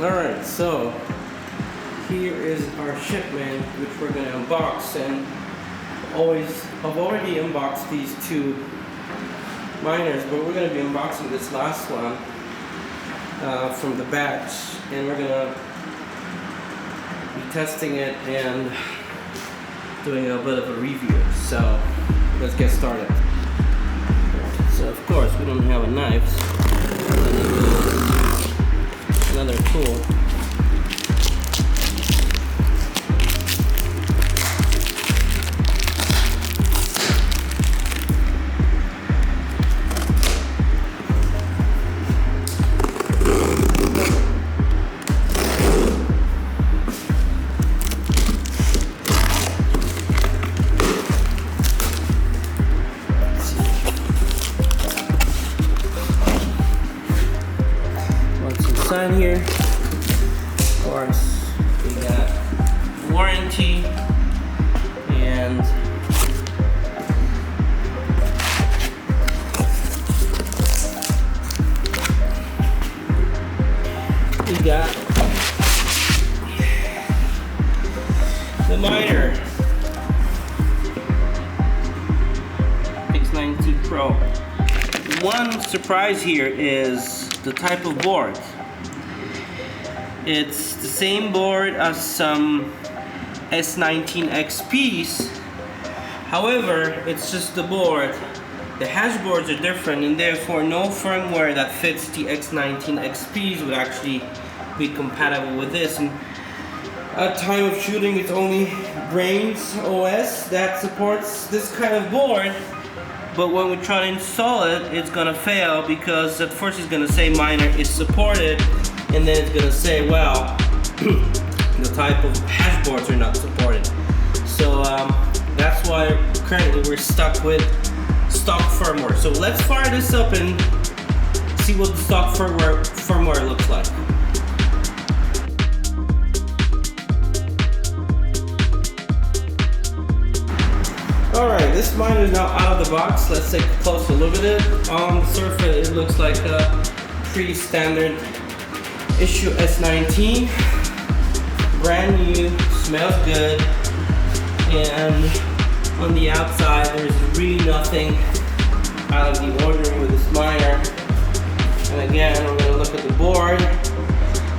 Alright, so here is our shipment, which we're going to unbox, and I've already unboxed these two miners, but we're going to be unboxing this last one from the batch, and we're going to be testing it and doing a bit of a review. So let's get started. So of course we don't have a knife, so another tool. Sign here, of course, we got warranty and we got the miner S19k Pro. One surprise here is the type of board. It's the same board as some S19XPs. However, it's just the board. The hash boards are different, and therefore no firmware that fits the S19XPs would actually be compatible with this. And at time of shooting, it's only Brains OS that supports this kind of board. But when we try to install it, it's gonna fail, because at first it's gonna say miner is supported, and then it's gonna say, well, the type of hash boards are not supported. So that's why currently we're stuck with stock firmware. So let's fire this up and see what the stock firmware looks like. Alright, this miner is now out of the box. Let's take a closer look at it. On the surface, it looks like a pretty standard issue S19, brand new, smells good, and on the outside there's really nothing out of the ordinary with this miner. And again, we're going to look at the board,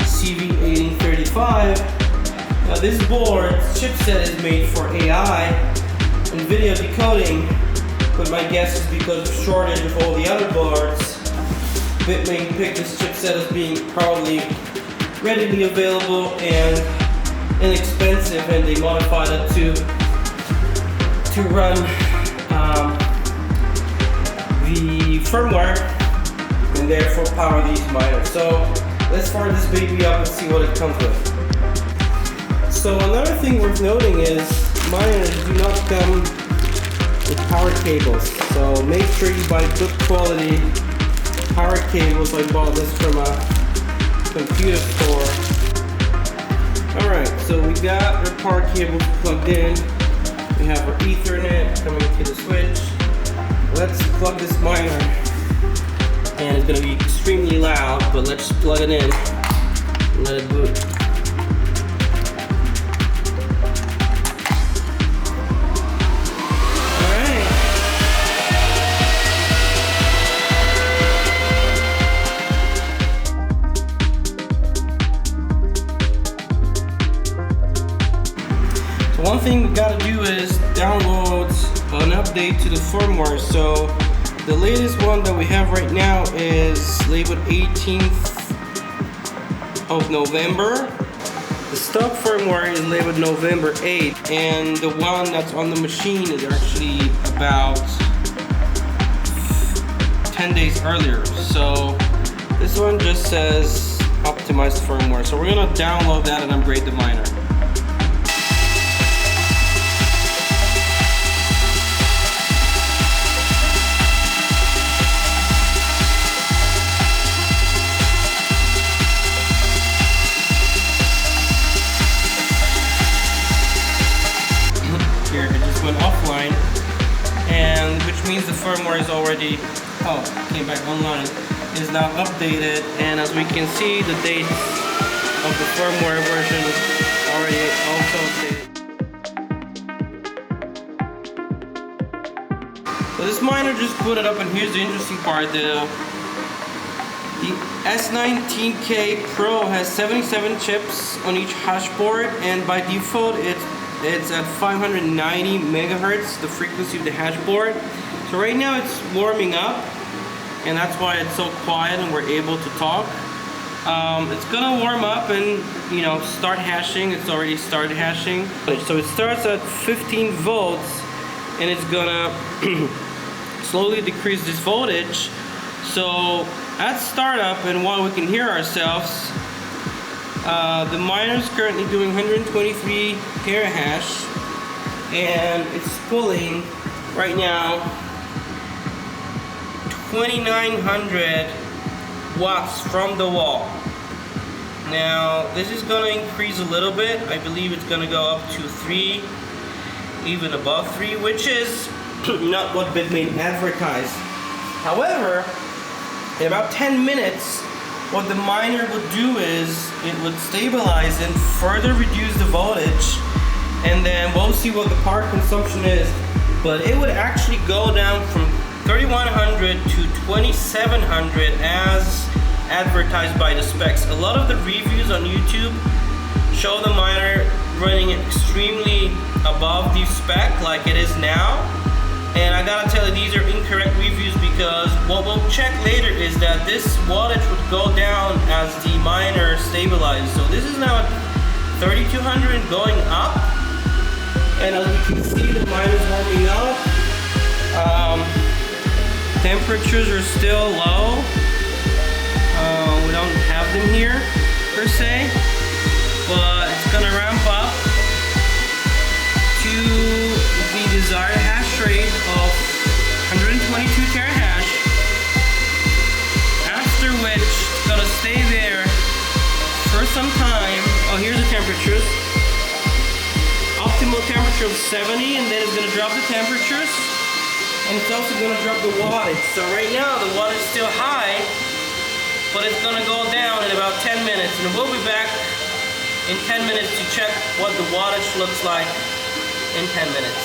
CV1835. Now this board's chipset is made for AI and video decoding, but my guess is because of shortage of all the other boards, Bitmain picked this chipset as being probably readily available and inexpensive, and they modified it to run the firmware and therefore power these miners. So let's fire this baby up and see what it comes with. So another thing worth noting is miners do not come with power cables, so make sure you buy good quality power cables. I bought this from a computer store. Alright, so we got our power cables plugged in. We have our Ethernet coming to the switch. Let's plug this miner, and it's going to be extremely loud, but let's just plug it in and let it boot. One thing we gotta do is download an update to the firmware. So the latest one that we have right now is labeled 18th of November. The stock firmware is labeled November 8th, and the one that's on the machine is actually about 10 days earlier. So this one just says optimized firmware. So we're gonna download that and upgrade the miner. Offline, and which means the firmware is already came back online, is now updated, and as we can see, the date of the firmware version already also updated. So this miner just booted up, and here's the interesting part. The S19k Pro has 77 chips on each hash board, and by default it's at 590 megahertz, the frequency of the hash board. So right now it's warming up, and that's why it's so quiet and we're able to talk. It's gonna warm up and, you know, start hashing. It's already started hashing. So it starts at 15 volts, and it's gonna slowly decrease this voltage. So at startup, and while we can hear ourselves, the miner is currently doing 123 terahash, and it's pulling right now 2,900 watts from the wall. Now this is going to increase a little bit. I believe it's going to go up to 3, even above 3, which is not what Bitmain advertised. However, in about 10 minutes, what the miner would do is it would stabilize and further reduce the voltage, and then we'll see what the power consumption is. But it would actually go down from 3,100 to 2,700 as advertised by the specs. A lot of the reviews on YouTube show the miner running extremely above the spec like it is now. And I gotta tell you, these are incorrect reviews, because what we'll check later is that this wattage would go down as the miner stabilizes. So this is now at 3,200 going up, and as we can see, the miner's warming up. Temperatures are still low. We don't have them here per se, but it's gonna ramp up to the desired hash rate of 122 terahash, after which it's gonna stay there for some time. Oh, here's the temperatures. Optimal temperature of 70, and then it's gonna drop the temperatures, and it's also gonna drop the wattage. So right now the wattage is still high, but it's gonna go down in about 10 minutes, and we'll be back in 10 minutes to check what the wattage looks like in 10 minutes.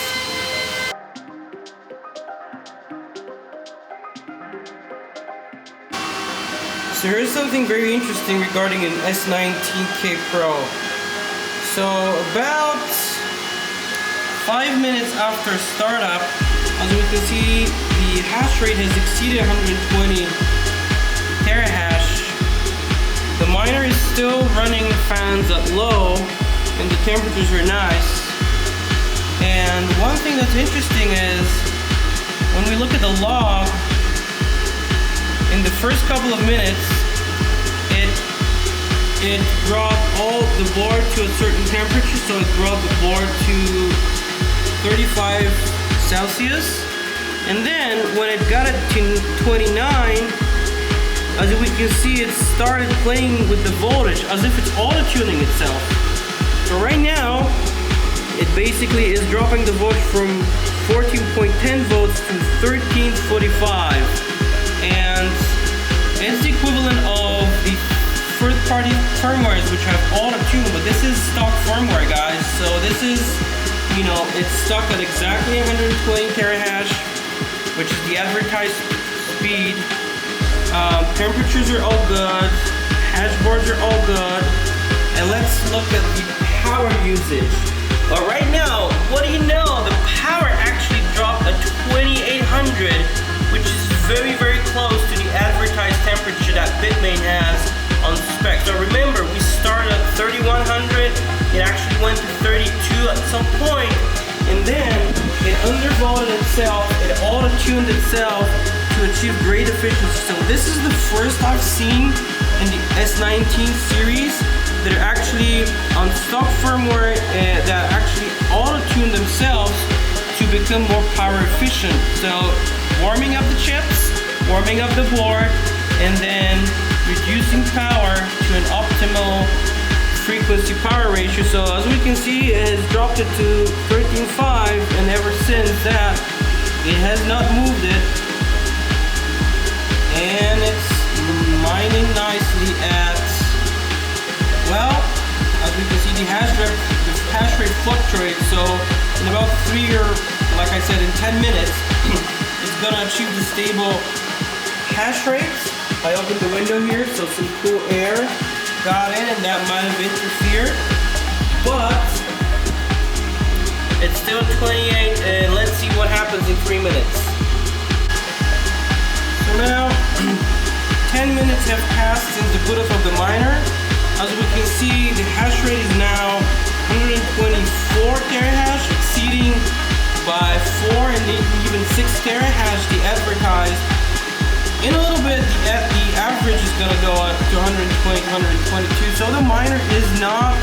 So here's something very interesting regarding an S19k Pro. So about 5 minutes after startup, as we can see, the hash rate has exceeded 120 terahash. The miner is still running fans at low, and the temperatures are nice. And one thing that's interesting is, when we look at the log, in the first couple of minutes, it brought all the board to a certain temperature, so it brought the board to 35 Celsius. And then when it got it to 29, as we can see, it started playing with the voltage as if it's auto-tuning itself. So right now, it basically is dropping the voltage from 14.10 volts to 1345. And it's the equivalent of the third-party firmwares which have auto-tune, but this is stock firmware, guys. So this is, you know, it's stuck at exactly 120 terahash, which is the advertised speed. Temperatures are all good, hash boards are all good, and let's look at the power usage. But right now, what do you know? The power actually dropped at 2,800, which is very, very close to the advertised temperature that Bitmain has on spec. So remember, we started at 3,100, it actually went to 32 at some point, and then it undervolted itself, it auto-tuned itself to achieve great efficiency. So this is the first I've seen in the S19 series that are actually on stock firmware that actually auto-tune themselves to become more power efficient. So warming up the chips, warming up the board, and then reducing power to an optimal frequency power ratio. So as we can see, it has dropped it to 13.5, and ever since that, it has not moved it. And it's mining nicely at, well, we can see the hash rate fluctuates. So in about 3 or, like I said, in 10 minutes, it's gonna achieve the stable hash rate. I opened the window here, so some cool air got in, and that might have interfered. But it's still 28, and let's see what happens in 3 minutes. So now, 10 minutes have passed since the boot up of the miner. As we can see, the hash rate is now 124 terahash, exceeding by 4 and even 6 terahash the advertised. In a little bit, the average is going to go up to 120, 122. So the miner is not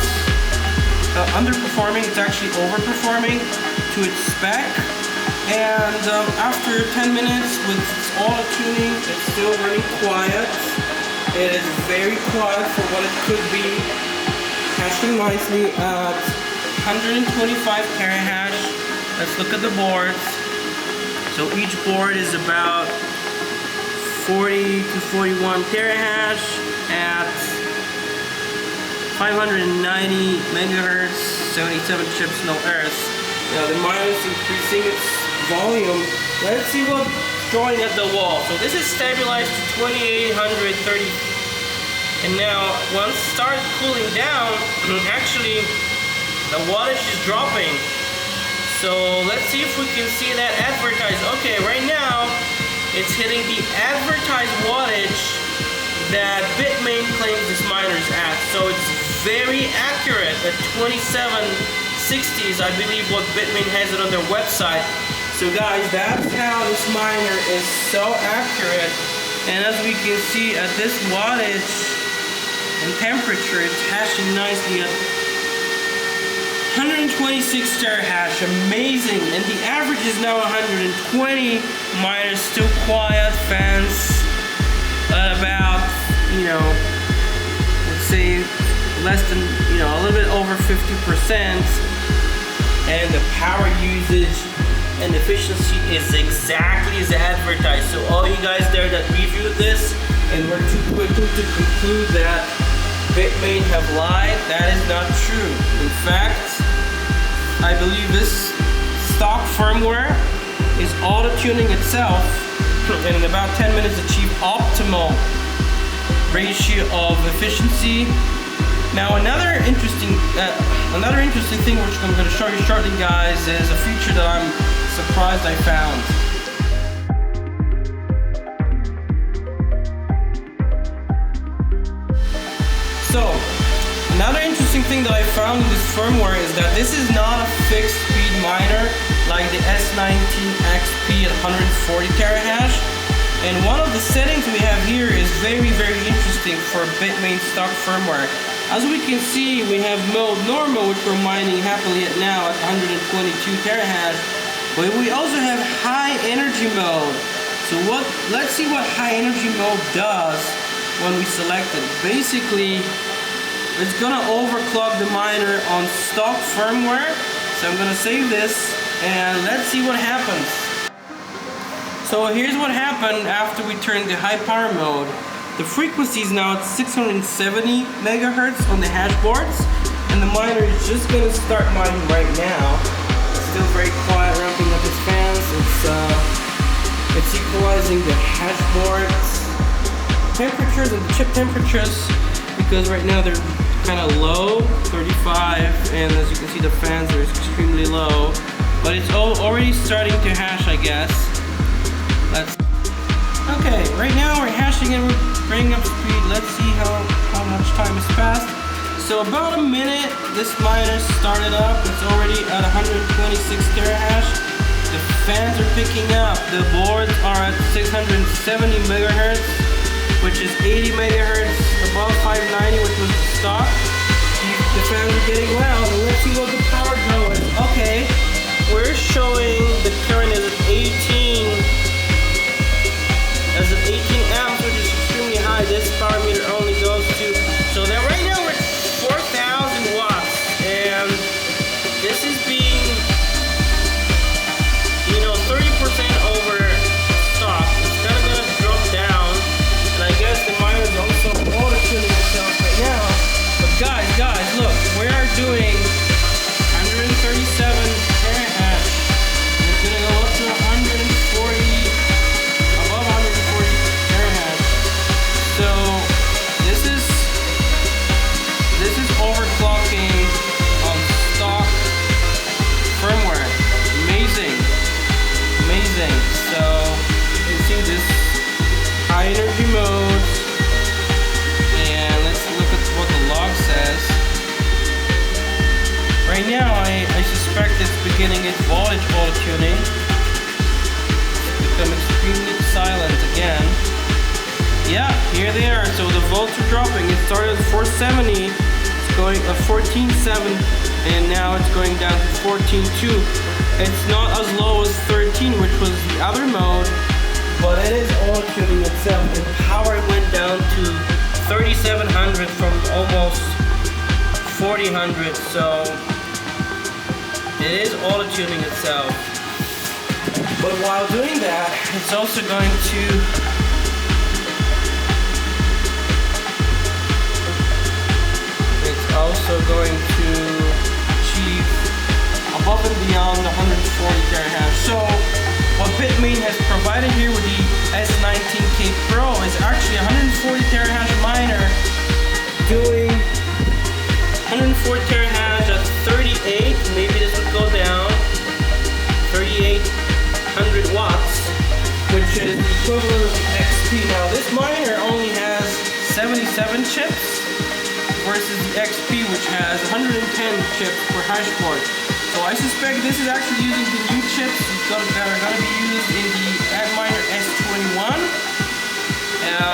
underperforming, it's actually overperforming to its spec. And after 10 minutes with all the tuning, it's still running quiet. It is very quiet for what it could be, hashing nicely at 125 terahash. Let's look at the boards. So each board is about 40 to 41 terahash at 590 megahertz, 77 chips, no errors. Now the miner is increasing its volume. Let's see what's drawing at the wall. So this is stabilized to 2830. And now once it starts cooling down, actually the wattage is dropping. So let's see if we can see that advertised. Okay, right now it's hitting the advertised wattage that Bitmain claims this miner is at. So it's very accurate at 2760s, I believe what Bitmain has it on their website. So guys, that's how this miner is so accurate. And as we can see at this wattage and temperature, it's hashing nicely at 126 terahash, amazing. And the average is now 120. Miner still quiet, fans at about, let's say less than, a little bit over 50%. And the power usage and efficiency is exactly as advertised. So all you guys there that reviewed this and were too quick to conclude that Bitmain have lied, that is not true. In fact, I believe this stock firmware is auto-tuning itself and in about 10 minutes achieve optimal ratio of efficiency. Now another interesting thing which I'm going to show you shortly, guys, is a feature that I'm surprised I found. So another interesting thing that I found in this firmware is that this is not a fixed speed miner like the S19k at 140 terahash. And one of the settings we have here is very, very interesting for Bitmain stock firmware. As we can see, we have mode normal, which we're mining happily at now at 122 terahash. But we also have high energy mode. So let's see what high energy mode does when we select it. Basically, it's gonna overclock the miner on stock firmware. So I'm gonna save this and let's see what happens. So here's what happened after we turned the high power mode. The frequency is now at 670 megahertz on the hash boards, and the miner is just gonna start mining right now. It's still very quiet, ramping up its fans. It's equalizing the hash boards temperatures and the chip temperatures, because right now they're kind of low, 35, and as you can see the fans are extremely low, but it's already starting to hash, I guess. Okay, right now we're hashing and we're bringing up speed. Let's see how much time has passed. So about a minute, this miner started up. It's already at 126 terahash. The fans are picking up. The boards are at 670 megahertz, which is 80 megahertz above 590, which was the stock. The fans are getting loud, and let's see what the power draw is. Okay, we're showing the current is at 18 amps, which is extremely high. This power meter only goes to, so that right now we're at 4,000 watts, and this is being, 30% over stock. It's gonna drop down, and I guess the miner is also auto-tuning itself right now. But guys, look, we're is getting its voltage auto tuning. It's become extremely silent again. Yeah, here they are. So the volts are dropping. It started at 470, it's going at 14.7, and now it's going down to 14.2. It's not as low as 13, which was the other mode, but it is auto tuning itself. And power went down to 3700 from almost 4000, so it is auto tuning itself. But while doing that, it's also going to achieve above and beyond the 140 terahash. So what Bitmain has provided here with the S19k Pro is actually a 140 terahash miner doing 140 terahash at 38, maybe this would go down, 3800 watts, which is the equivalent of the XP. Now this miner only has 77 chips versus the XP, which has 110 chips per hash board. So I suspect this is actually using the new chips that are going to be used in the Antminer S21,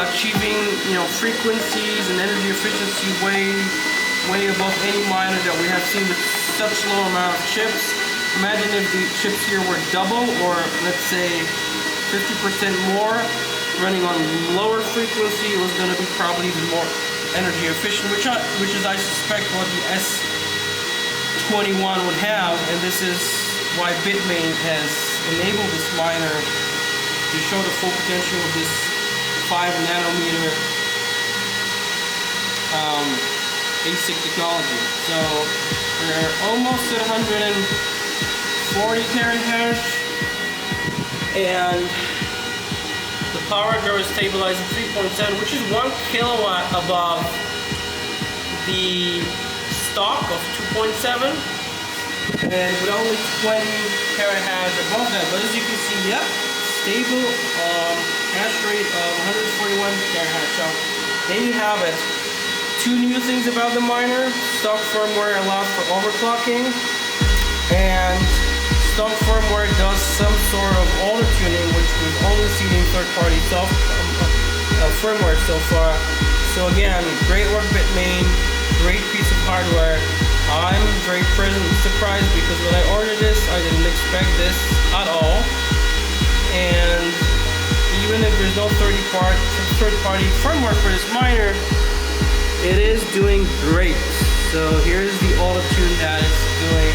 achieving frequencies and energy efficiency way above any miner that we have seen with such low amount of chips. Imagine if the chips here were double, or let's say 50% more, running on lower frequency. It was going to be probably even more energy efficient, which is I suspect what the S21 would have, and this is why Bitmain has enabled this miner to show the full potential of this 5 nanometer ASIC technology. So we're almost at 140 terahash, and the power draw is stabilized at 3.7, which is 1 kilowatt above the stock of 2.7, and with only 20 terahash above that. But as you can see, yep, stable hash rate of 141 terahash. So there you have it. Two new things about the miner: stock firmware allows for overclocking, and stock firmware does some sort of auto tuning, which we've only seen in third-party firmware so far. So again, great work, Bitmain. Great piece of hardware. I'm very pleasantly surprised because when I ordered this, I didn't expect this at all. And even if there's no third-party firmware for this miner, it is doing great. So here's the auto tune that it's doing.